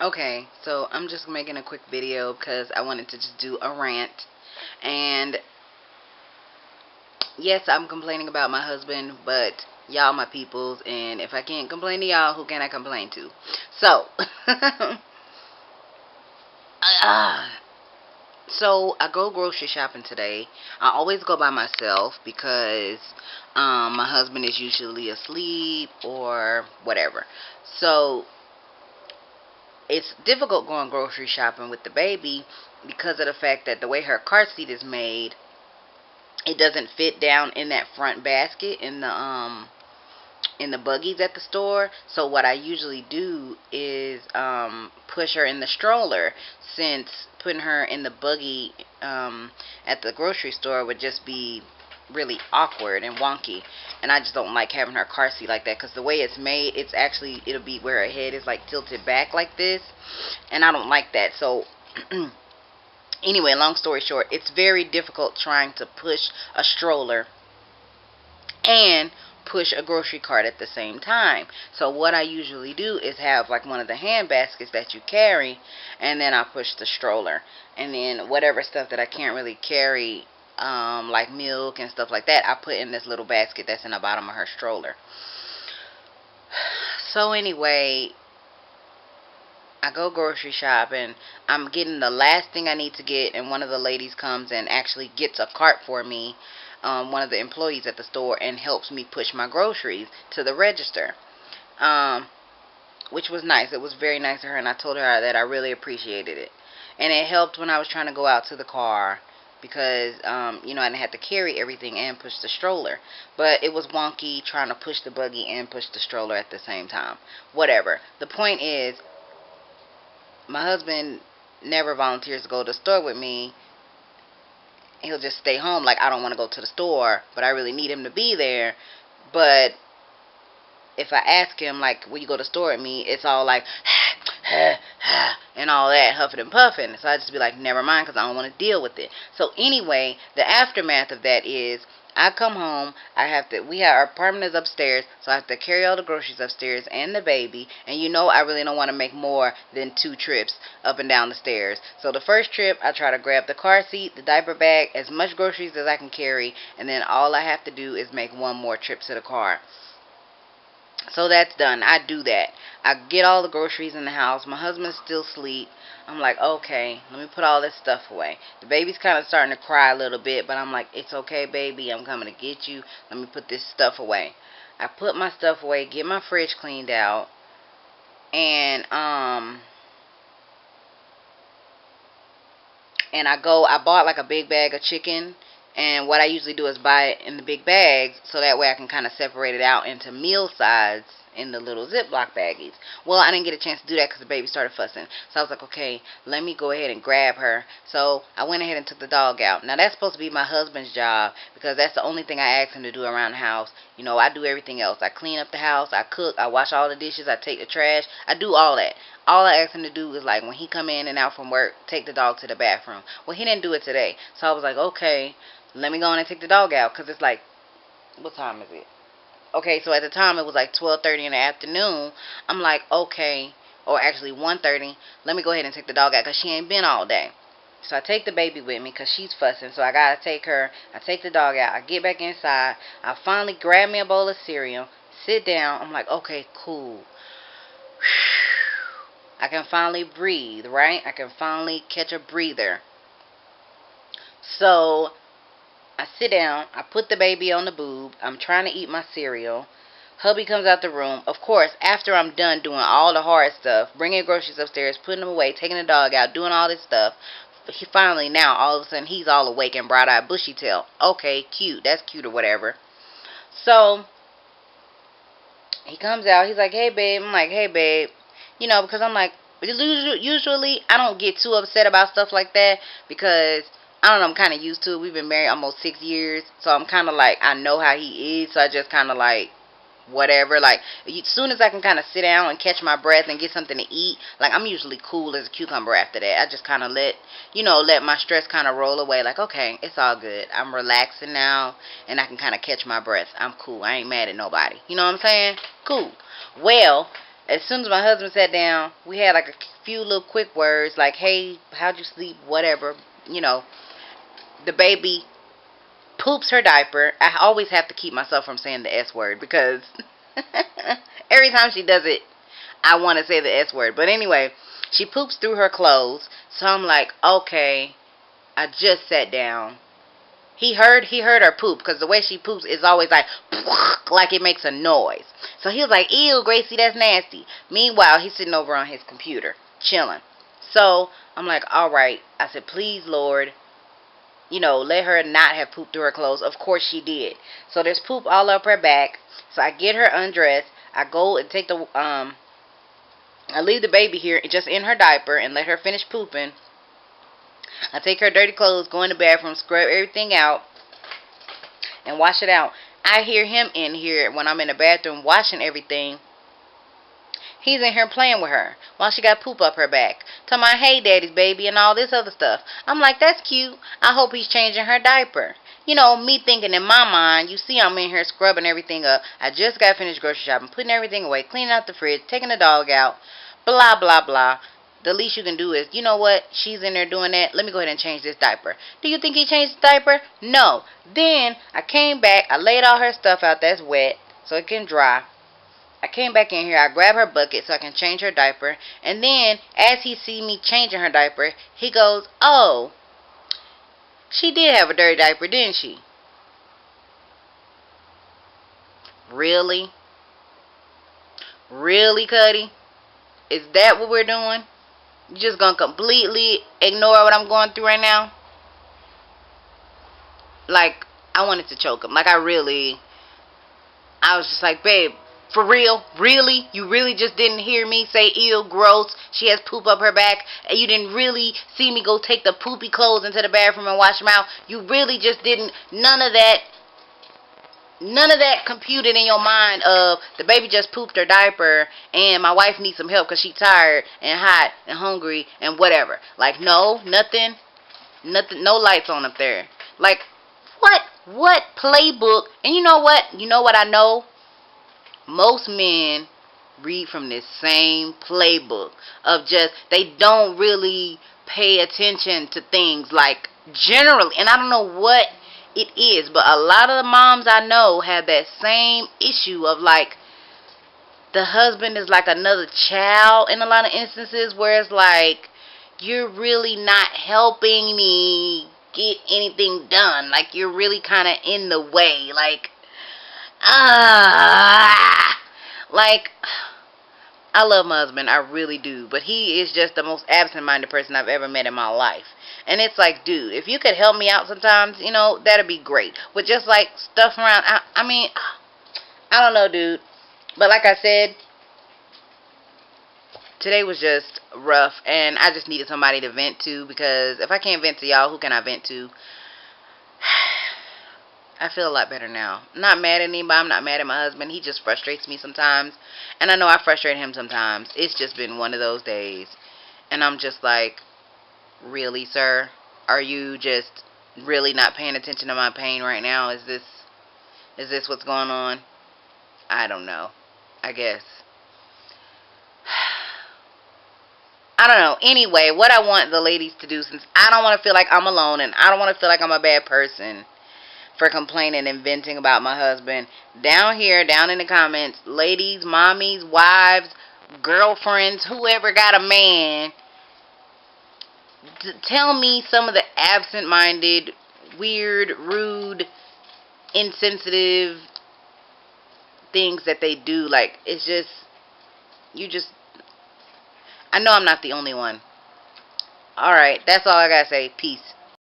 Okay, so I'm just making a quick video because I wanted to just do a rant. And yes, I'm complaining about my husband, but y'all my peoples, and if I can't complain to y'all, who can I complain to? So, uh, so I go grocery shopping today. I always go by myself because my husband is usually asleep or whatever. So it's difficult going grocery shopping with the baby because of the fact that the way her car seat is made, it doesn't fit down in that front basket in the buggies at the store. So what I usually do is push her in the stroller, since putting her in the buggy at the grocery store would just be really awkward and wonky, and I just don't like having her car seat like that because the way it's made, it'll be where her head is like tilted back like this, and I don't like that. So anyway, long story short, it's very difficult trying to push a stroller and push a grocery cart at the same time. So what I usually do is have like one of the hand baskets that you carry, and then I push the stroller, and then whatever stuff that I can't really carry, like milk and stuff like that, I put in this little basket that's in the bottom of her stroller. So anyway, I go grocery shopping. I'm getting the last thing I need to get, and one of the ladies comes and actually gets a cart for me. One of the employees at the store, and helps me push my groceries to the register, um, which was nice. It was very nice of her, and I told her that I really appreciated it. And it helped when I was trying to go out to the car because, I didn't have to carry everything and push the stroller. But it was wonky trying to push the buggy and push the stroller at the same time. Whatever. The point is, my husband never volunteers to go to the store with me. He'll just stay home. Like, I don't want to go to the store, but I really need him to be there. But if I ask him, like, will you go to the store with me, it's all like, and all that, huffing and puffing. So I just be like, never mind, because I don't want to deal with it. So anyway, the aftermath of that is, I come home, our apartment is upstairs, so I have to carry all the groceries upstairs and the baby, and I really don't want to make more than 2 trips up and down the stairs. So the first trip, I try to grab the car seat, the diaper bag, as much groceries as I can carry, and then all I have to do is make one more trip to the car. So that's done. I do that. I get all the groceries in the house. My husband's still asleep. I'm like, okay, let me put all this stuff away. The baby's kind of starting to cry a little bit, but I'm like, it's okay, baby. I'm coming to get you. Let me put this stuff away. I put my stuff away, get my fridge cleaned out, and I bought like a big bag of chicken, and what I usually do is buy it in the big bags so that way I can kind of separate it out into meal size in the little Ziploc baggies. Well, I didn't get a chance to do that because the baby started fussing. So I was like, okay, let me go ahead and grab her. So I went ahead and took the dog out. Now, that's supposed to be my husband's job because that's the only thing I ask him to do around the house. I do everything else. I clean up the house, I cook, I wash all the dishes, I take the trash, I do all that. All I asked him to do is, like, when he come in and out from work, take the dog to the bathroom. Well, he didn't do it today. So I was like, okay, let me go in and take the dog out, because it's like, what time is it? Okay, so at the time it was like 12:30 in the afternoon. I'm like, okay, or actually 1:30. Let me go ahead and take the dog out because she ain't been all day. So I take the baby with me because she's fussing. So I got to take her. I take the dog out. I get back inside. I finally grab me a bowl of cereal, sit down. I'm like, okay, cool. I can finally breathe, right? I can finally catch a breather. So I sit down, I put the baby on the boob, I'm trying to eat my cereal. Hubby comes out the room. Of course, after I'm done doing all the hard stuff, bringing groceries upstairs, putting them away, taking the dog out, doing all this stuff, he finally, now, all of a sudden, he's all awake and bright-eyed, bushy-tailed. Okay, cute. That's cute or whatever. So he comes out. He's like, hey, babe. I'm like, hey, babe. Because I'm like, usually I don't get too upset about stuff like that because I don't know, I'm kind of used to it. We've been married almost 6 years, so I'm kind of like, I know how he is, so I just kind of like, whatever. Like, as soon as I can kind of sit down and catch my breath and get something to eat, like, I'm usually cool as a cucumber after that. I just kind of let my stress kind of roll away. Like, okay, it's all good. I'm relaxing now, and I can kind of catch my breath. I'm cool. I ain't mad at nobody. You know what I'm saying? Cool. Well, as soon as my husband sat down, we had like few little quick words like, hey, how'd you sleep, whatever. You know, the baby poops her diaper. I always have to keep myself from saying the S word because every time she does it, I want to say the S word. But anyway, she poops through her clothes. So I'm like, okay, I just sat down. He heard her poop because the way she poops is always like it makes a noise. So he was like, ew, Gracie, that's nasty. Meanwhile, he's sitting over on his computer, chilling. So I'm like, all right. I said, please, Lord, let her not have pooped through her clothes. Of course she did. So there's poop all up her back. So I get her undressed. I go and I leave the baby here just in her diaper and let her finish pooping. I take her dirty clothes, go in the bathroom, scrub everything out, and wash it out. I hear him in here when I'm in the bathroom washing everything. He's in here playing with her while she got poop up her back. Talking about, hey, daddy's baby, and all this other stuff. I'm like, that's cute. I hope he's changing her diaper. Me thinking in my mind, you see I'm in here scrubbing everything up. I just got finished grocery shopping, putting everything away, cleaning out the fridge, taking the dog out, blah, blah, blah. The least you can do is, you know what, she's in there doing that. Let me go ahead and change this diaper. Do you think he changed the diaper? No. Then I came back. I laid all her stuff out that's wet so it can dry. I came back in here. I grabbed her bucket so I can change her diaper. And then, as he see me changing her diaper, he goes, oh, she did have a dirty diaper, didn't she? Really? Really, Cuddy? Is that what we're doing? You just gonna completely ignore what I'm going through right now? Like, I wanted to choke him. I was just like, babe, for real? Really? You really just didn't hear me say, ew, gross, she has poop up her back, and you didn't really see me go take the poopy clothes into the bathroom and wash them out? You really just didn't, none of that computed in your mind of the baby just pooped her diaper and my wife needs some help because she's tired and hot and hungry and whatever. No, nothing, no lights on up there. What playbook? And you know what I know? Most men read from this same playbook of just, they don't really pay attention to things generally, and I don't know what it is, but a lot of the moms I know have that same issue of the husband is like another child in a lot of instances, where it's you're really not helping me get anything done. You're really kind of in the way. I love my husband, I really do, but he is just the most absent-minded person I've ever met in my life. And it's dude, if you could help me out sometimes, that'd be great. With just stuff around, I mean, I don't know, dude. But like I said, today was just rough, and I just needed somebody to vent to, because if I can't vent to y'all, who can I vent to? I feel a lot better now. I'm not mad at anybody. I'm not mad at my husband. He just frustrates me sometimes. And I know I frustrate him sometimes. It's just been one of those days. And I'm just like, really, sir? Are you just really not paying attention to my pain right now? Is this what's going on? I don't know. I guess. I don't know. Anyway, what I want the ladies to do, since I don't want to feel like I'm alone and I don't want to feel like I'm a bad person for complaining and venting about my husband, down in the comments, ladies, mommies, wives, girlfriends, whoever got a man, tell me some of the absent-minded, weird, rude, insensitive things that they do. It's just, I know I'm not the only one. Alright, that's all I gotta say. Peace.